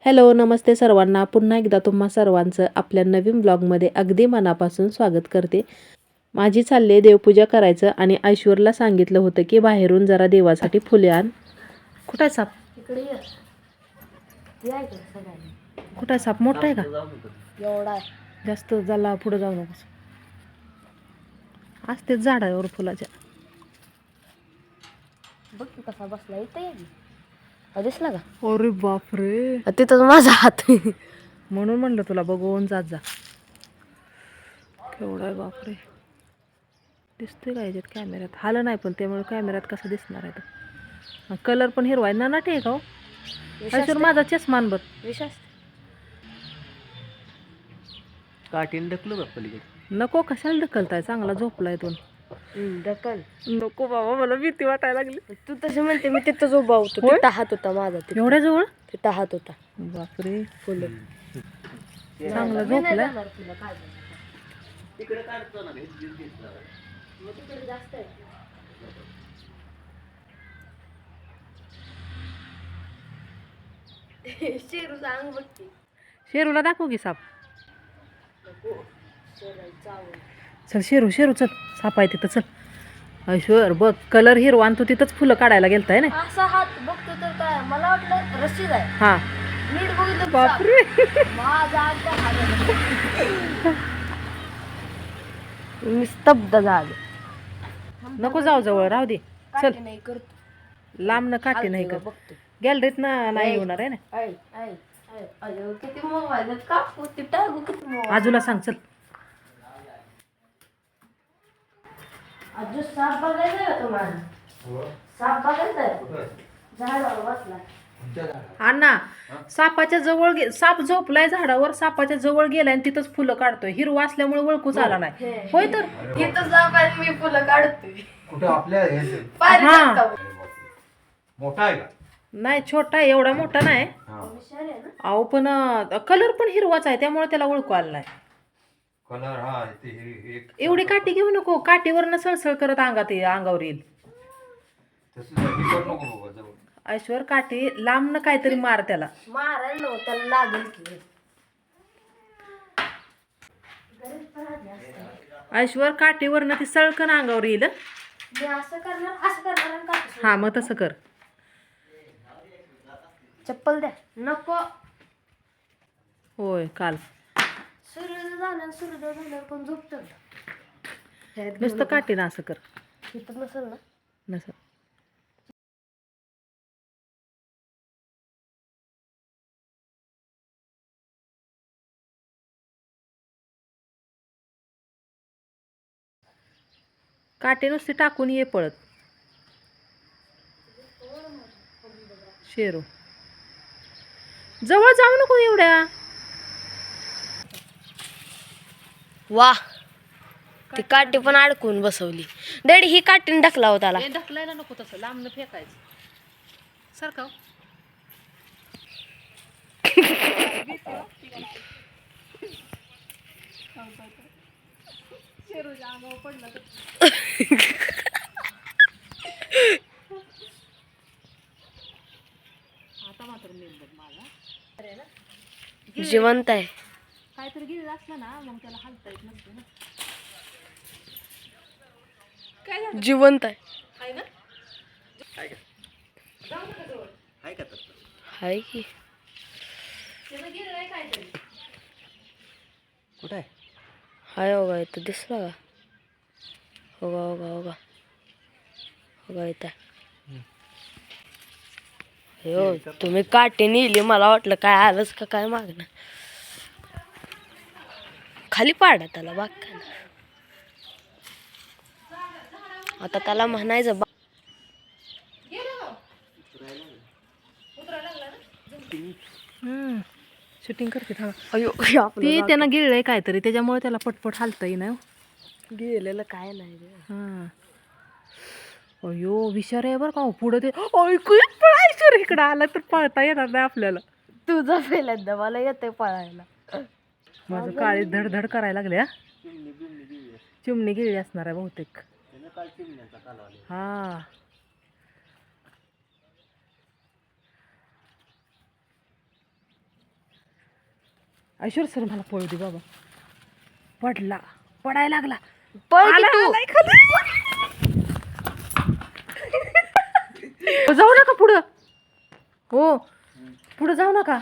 Hello, नमस्ते सर्वांना. पुन्हा एकदा तुम्हा सर्वांचं आपल्या नवीन ब्लॉगमध्ये अगदी मनापासून स्वागत करते. माझी चालली आहे देवपूजा करायचं आणि ऐश्वर्याला सांगितलं होतं की बाहेरून जरा देवासाठी फुले आण. कुठं आहे साप? इकडे ये. या इकडे सगळ्यांनी. कुठं आहे साप? मोठा आहे का? एवढा आहे. जास्त झाला पुढं जाऊ नकोस. असतेच झाडावर फुलाच्या. बघ तू कसा बसला इथे ये. दिसला का? अरे बापरे, तिथंच माझा हात. म्हणून म्हणलं तुला बघून जात जा. केवढा आहे बापरे. दिसतोय का याच्यात कॅमेऱ्यात? हालं नाही पण त्यामुळे कॅमेऱ्यात कसं दिसणार आहे तर. कलर पण हिरवा आहे. नाटे आहे का हो? ऐश्वर माझा चष्मा आण बघ. विश्वास काठीन ढकलू का पलीकडे? नको, कशाला ढकलताय? चांगला झोपलाय तो. ढकल. नको बाबा, मला भीती वाटायला लागली. तू तसे म्हणते मी तिथंच उभा होतो. होय? तिथं हात होता माझा. एवढ्या जवळ? तिथं हात होता. बापरे, फुलं चांगला झोपलाय. तिकडे काढतो ना रे, तिकडे जास्त आहे. शेरू सांग बघते. शेरूला दाखव की साप. चावल. चल शेरू, शेरू चल. साप आहे तिथं, चल. ऐश्वर बघ, कलर हिरवा आणि तू तिथंच फुलं काढायला गेलताय ना. असा हात बघतो तर काय मला वाटलं रस्सीच आहे. हा, नीट बघितलं बापरे. माझा हात मी स्तब्ध झाले. नको जाऊ जवळ, राहू दे. चल, नाही करतो. लांब न काठी नाही कर. बघतो. गॅलरीत नाही होणार आहे ना. किती मोबाईल कापू ती टाकू किती मोबाईल. आजूला सांग चल. आजू साप बघायचा का तुम्हाला? साप बघायचा झाडावर बसला. अण्णा, सापाच्या जवळ साप झोपलाय झाडावर, सापाच्या जवळ गेलाय आणि तिथंच फुलं काढतोय. हिरवा असल्यामुळे ओळखूच आला नाही. होय तर तिथं साप आहे मी फुलं काढतोय. कुठं आपल्या पारी हा. टाकावं. मोठा आहे का? नाही, छोटा आहे, एवढा मोठा नाही. हुशार आहे ना. अहो पण कलर पण हिरवाच आहे त्यामुळे त्याला ओळखू आला नाही. कलर हा ते एक एवढी काठी घेऊ नको, काठीवरनं सळसळ करत अंगावर येईल. तसं हे करू नको बाबा जवळ. ऐश्वर, काठी लांबनं काहीतरी मार त्याला. मारायला नको त्याला लागेल की. ऐश्वर, काठीवरनं ती सळकन अंगावर येईल. मी असं करणार आणि कापूस. हा, मग तसं कर. चप्पल द्या. नको. होय, काल सूर्योदय झाल्यावर कोण झोपतं का? नुसतं काठीनं असं कर. इथं नसेल ना. नसं. काठी नुसती टाकून ये पळत. शेरू, जवळ जाऊ नको एवढ्या. वा, ती काठी पण अडकून बसवली. डॅडी ही काठीने ढकला होता त्याला. ढकलायला नको तसं, लांबनं फेकायचं. सरकाव. आता मात्र जिवंत आहे. काहीतरी गेलेलं असलं ना मग त्याला हलता येत नसतं ना. काय झालं? जिवंत आहे. आहे ना? आहे का तसं? हाय की. त्यानं गेलेलं आहे काहीतरी. कुठं आहे? हाय होगा इथं दिसला का? होगा इथं. हो, तुम्ही काठी नेली मला वाटलं काय आलंच का काय मागणं. खाली पाडा त्याला बाग का ना. आता त्याला म्हणायचं शूटिंग करते थांबा. अयो ती त्यानं गिळलंय काहीतरी त्याच्यामुळे त्याला पटपट हालता येईना. गेलेलं काय नाही रे. हा, अयो विचार आहे बरं का. पुढं ते ऐकू पळायचं इकडं आला तर पळता येणार नाही आपल्याला. तुझा पहिल्यांदा मला येते पळायला. माझं काळी धडधड करायला लागल्या. चिमणी गिळली असणार आहे बहुतेक. हा, ऐश्वर सर मला पळू दे बाबा. पडायला लागला. पळ की आला, तू. आलाय खाली. जाऊ नका पुढं. हो पुढं जाऊ नका.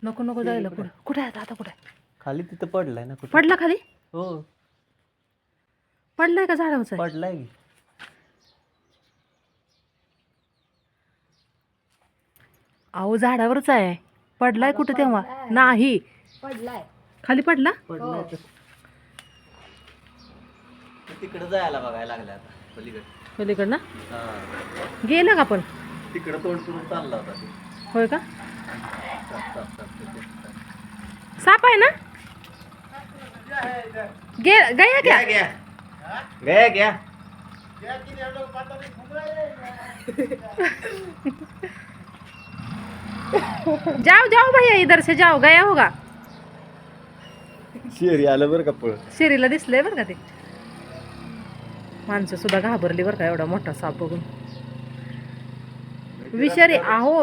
नको जायला पुढं. कुठे आहे आता? कुठे आहे? खाली तिथं पडलाय ना कुठं. पडला खाली? हो पडलाय का झाडावरचा? पडलाय की. अहो झाडावरच आहे. पडलाय कुठं तेव्हा? नाही. पडलाय. खाली पडला? पडलाय तर. तिकडं जायला बघायला लागलं आता पलीकडे. पलीकडं ना? हा. गेला का पण? तिकडं तोंड करून चालला होता ते. होय का? साप. साप आहे ना? गया क्या? गया जाओ भैया, इधर से जाओ. गया होगा. शेरी आलं बरं का पळ. शेरीला दिसलंय बरं का ते. माणसं सुद्धा घाबरली बरं का एवढा मोठा साप बघून. विषारी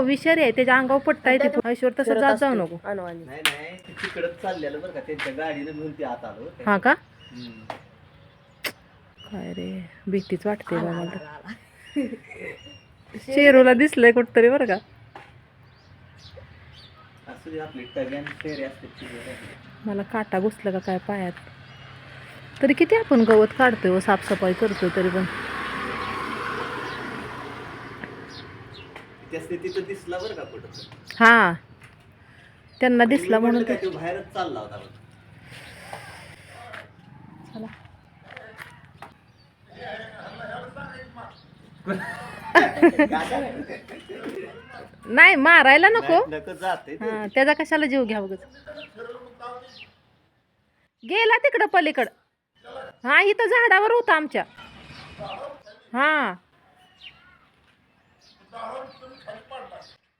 विषारी आहे. त्याच्या अंगावर पट्टा येते. ऐश्वर तसं जात जाऊ नको. अनवाणी. नाही ते तिकडंच चाललेलं बरं का. त्यांच्या गाडीनं घेऊन ते आत आलो. हा का? काय रे, भीतीच वाटते बा मला. शेरूला दिसलंय कुठतरी बरं का. असं दे आपली टग्यान शेरी असते. मला काटा घुसला का काय पायात. तरी किती आपण गवत काढतोय व साफसफाई करतोय तरी पण. तिथं दिसला बरं का कुठं. हा त्यांना दिसला म्हणून काय तो बाहेरच चालला होता बघ. चला. नाही मारायला नको. नको जाते ते. हा त्याचा कशाला जीव घ्या बघ. गेला तिकडं पलीकडं. हा इथं झाडावर होता आमच्या. हा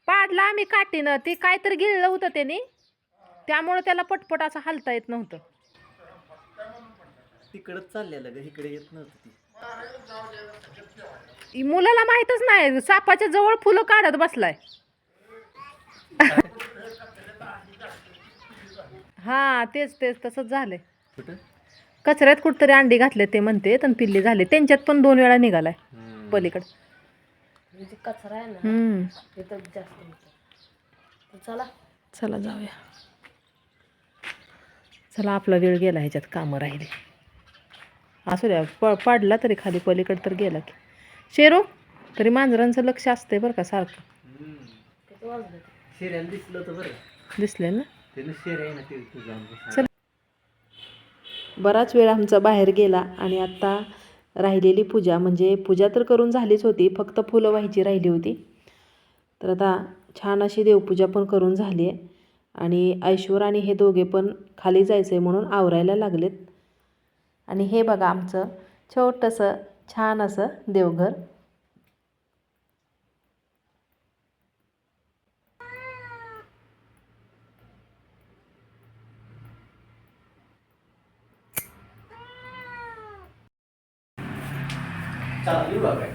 पाडला आम्ही काठीनं. ते काहीतरी गिळलं होतं त्याने, त्यामुळे त्याला पटपट असं हलता येत नव्हतं. तिकडच चाललेलं ग, इकडे येत नव्हतं ती. मुलाला माहीतच नाही. सापाच्या जवळ फुलं काढत बसलाय. हा तेच तसंच झालंय. कुठं? कचऱ्यात कुठतरी अंडी घातले ते म्हणते. आणि पिल्ली झाले. त्यांच्यात पण 2 वेळा निघालाय पलीकडे. म्हणजे कचरा आहे ना तिथं जास्त होतं. तर चला जाऊया. चला आपला वेळ गेला. ह्याच्यात कामं राहिली. असू द्या. पाडला तरी खाली पलीकडे तर गेला की. शेरू तरी मांजरांचं लक्ष असतंय बरं का सारखं. किती वाजले? शेऱ्याला दिसलं होतं बरं. दिसले ना. त्यानं शेऱ्या आहे ना ते तुझ्या. चल. बराच वेळ आमचा बाहेर गेला आणि आता राहिलेली पूजा, म्हणजे पूजा तर करून झालीच होती, फक्त फुलं व्हायची राहिली होती. तर आता छान अशी देवपूजा पण करून झाली आहे. आणि ऐश्वर आणि हे दोघे पण खाली जायचं आहे म्हणून आवरायला लागलेत. आणि हे बघा आमचं छोटंसं छान असं देवघर. चला येऊ बघा.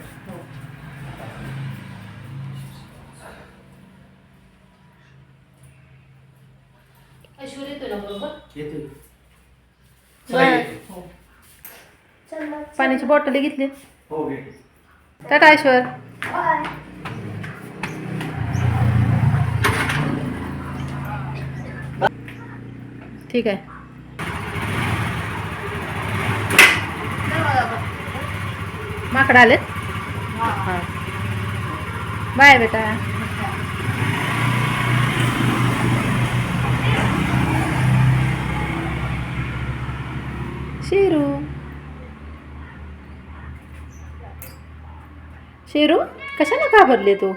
ऐश्वर येतोय ना बरोबर. येतोय. पाण्याची बॉटल घेतली. हो घे. टाटा ऐश्वर. ठीक आहे. माकड आलेत. हां बाय बेटा. शेरू कशाला घाबरले तू?